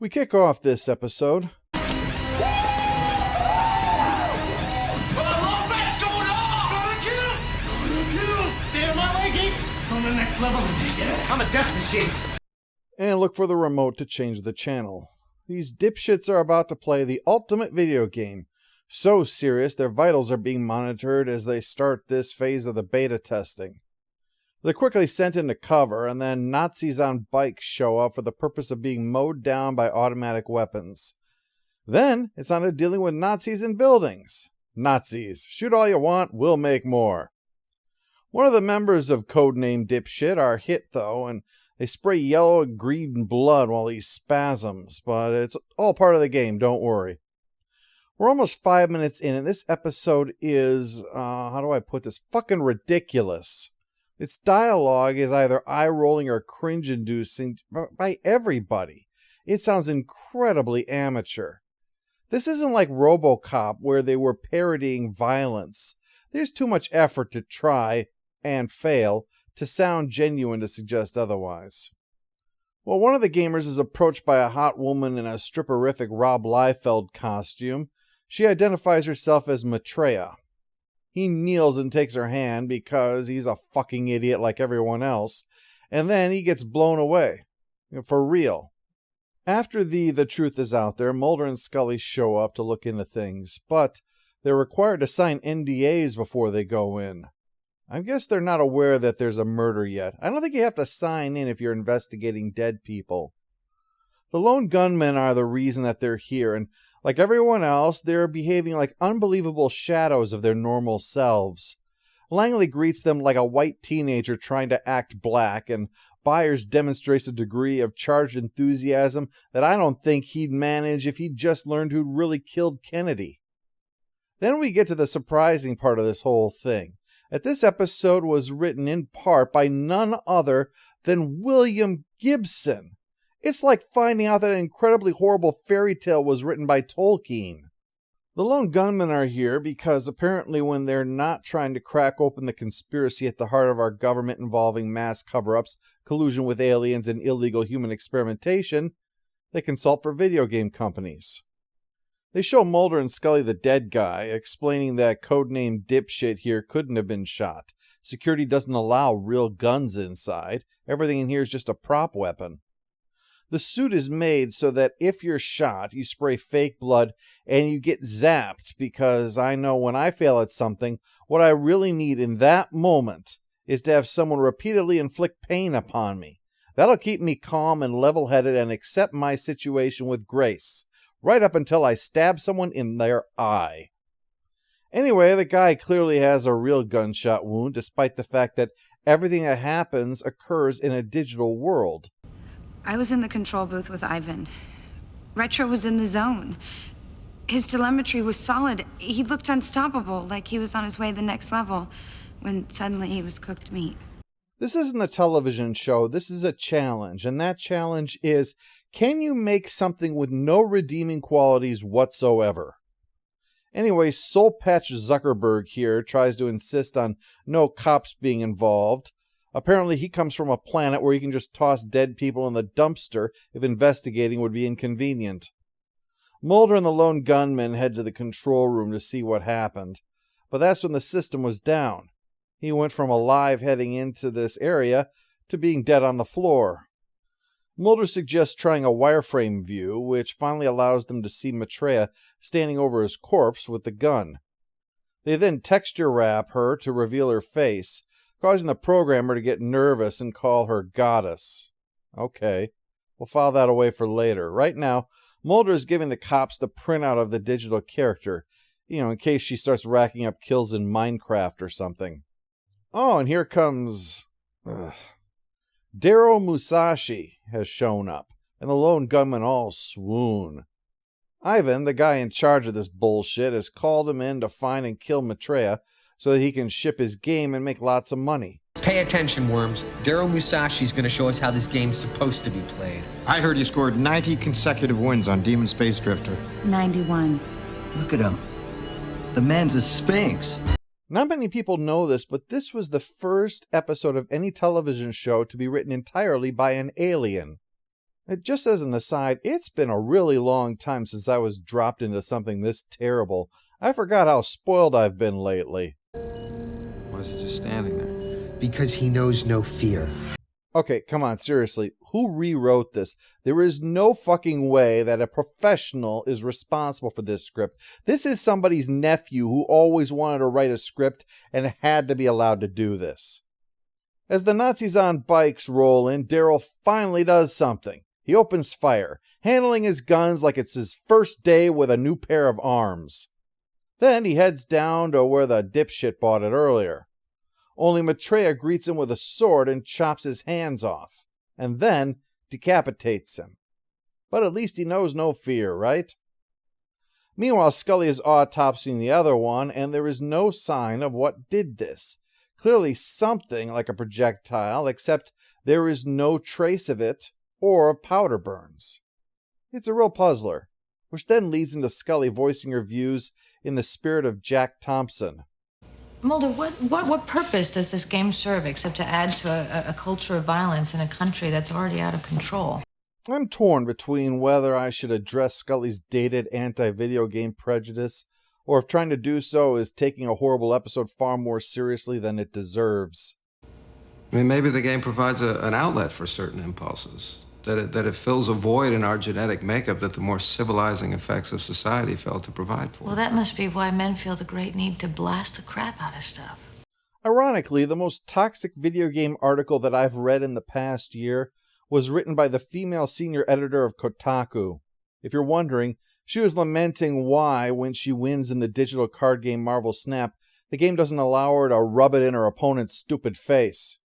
We kick off this episode. On the next level today, yeah? I'm a death machine. And look for the remote to change the channel. These dipshits are about to play the ultimate video game. So serious, their vitals are being monitored as they start this phase of the beta testing. They're quickly sent into cover, and then Nazis on bikes show up for the purpose of being mowed down by automatic weapons. Then, it's on to dealing with Nazis in buildings. Nazis, shoot all you want, we'll make more. One of the members of Codename Dipshit are hit, though, and they spray yellow and green blood while he spasms, but it's all part of the game, don't worry. We're almost 5 minutes in, and this episode is, how do I put this, fucking ridiculous. Its dialogue is either eye-rolling or cringe-inducing by everybody. It sounds incredibly amateur. This isn't like RoboCop, where they were parodying violence. There's too much effort to try and fail to sound genuine to suggest otherwise. Well, one of the gamers is approached by a hot woman in a stripperific Rob Liefeld costume. She identifies herself as Maitreya. He kneels and takes her hand because he's a fucking idiot like everyone else, and then he gets blown away. For real. After the truth is out there, Mulder and Scully show up to look into things, but they're required to sign NDAs before they go in. I guess they're not aware that there's a murder yet. I don't think you have to sign in if you're investigating dead people. The lone gunmen are the reason that they're here, and like everyone else, they're behaving like unbelievable shadows of their normal selves. Langley greets them like a white teenager trying to act black, and Byers demonstrates a degree of charged enthusiasm that I don't think he'd manage if he'd just learned who'd really killed Kennedy. Then we get to the surprising part of this whole thing. That this episode was written in part by none other than William Gibson. It's like finding out that an incredibly horrible fairy tale was written by Tolkien. The lone gunmen are here because apparently when they're not trying to crack open the conspiracy at the heart of our government involving mass cover-ups, collusion with aliens, and illegal human experimentation, they consult for video game companies. They show Mulder and Scully the dead guy, explaining that Codename Dipshit here couldn't have been shot. Security doesn't allow real guns inside. Everything in here is just a prop weapon. The suit is made so that if you're shot, you spray fake blood and you get zapped, because I know when I fail at something, what I really need in that moment is to have someone repeatedly inflict pain upon me. That'll keep me calm and level-headed and accept my situation with grace. Right up until I stab someone in their eye. Anyway, the guy clearly has a real gunshot wound, despite the fact that everything that happens occurs in a digital world. I was in the control booth with Ivan. Retro was in the zone. His telemetry was solid. He looked unstoppable, like he was on his way to the next level, when suddenly he was cooked meat. This isn't a television show, this is a challenge, and that challenge is, can you make something with no redeeming qualities whatsoever? Anyway, Soul Patch Zuckerberg here tries to insist on no cops being involved. Apparently he comes from a planet where you can just toss dead people in the dumpster if investigating would be inconvenient. Mulder and the lone gunman head to the control room to see what happened, but that's when the system was down. He went from alive heading into this area to being dead on the floor. Mulder suggests trying a wireframe view, which finally allows them to see Maitreya standing over his corpse with the gun. They then texture wrap her to reveal her face, causing the programmer to get nervous and call her Goddess. Okay, we'll file that away for later. Right now, Mulder is giving the cops the printout of the digital character, in case she starts racking up kills in Minecraft or something. Oh, and here comes... Darrow Musashi has shown up, and the lone gunmen all swoon. Ivan, the guy in charge of this bullshit, has called him in to find and kill Maitreya so that he can ship his game and make lots of money. Pay attention, worms. Darrow Musashi's gonna show us how this game's supposed to be played. I heard he scored 90 consecutive wins on Demon Space Drifter. 91. Look at him. The man's a sphinx. Not many people know this, but this was the first episode of any television show to be written entirely by an alien. Just as an aside, it's been a really long time since I was dropped into something this terrible. I forgot how spoiled I've been lately. Why is he just standing there? Because he knows no fear. Okay, come on, seriously. Who rewrote this? There is no fucking way that a professional is responsible for this script. This is somebody's nephew who always wanted to write a script and had to be allowed to do this. As the Nazis on bikes roll in, Daryl finally does something. He opens fire, handling his guns like it's his first day with a new pair of arms. Then he heads down to where the dipshit bought it earlier. Only Maitreya greets him with a sword and chops his hands off, and then decapitates him. But at least he knows no fear, right? Meanwhile, Scully is autopsying the other one, and there is no sign of what did this. Clearly something like a projectile, except there is no trace of it or powder burns. It's a real puzzler, which then leads into Scully voicing her views in the spirit of Jack Thompson. Mulder, what purpose does this game serve except to add to a culture of violence in a country that's already out of control? I'm torn between whether I should address Scully's dated anti-video game prejudice, or if trying to do so is taking a horrible episode far more seriously than it deserves. I mean, maybe the game provides an outlet for certain impulses. That it fills a void in our genetic makeup that the more civilizing effects of society failed to provide for. Well, that must be why men feel the great need to blast the crap out of stuff. Ironically, the most toxic video game article that I've read in the past year was written by the female senior editor of Kotaku. If you're wondering, she was lamenting why, when she wins in the digital card game Marvel Snap, the game doesn't allow her to rub it in her opponent's stupid face.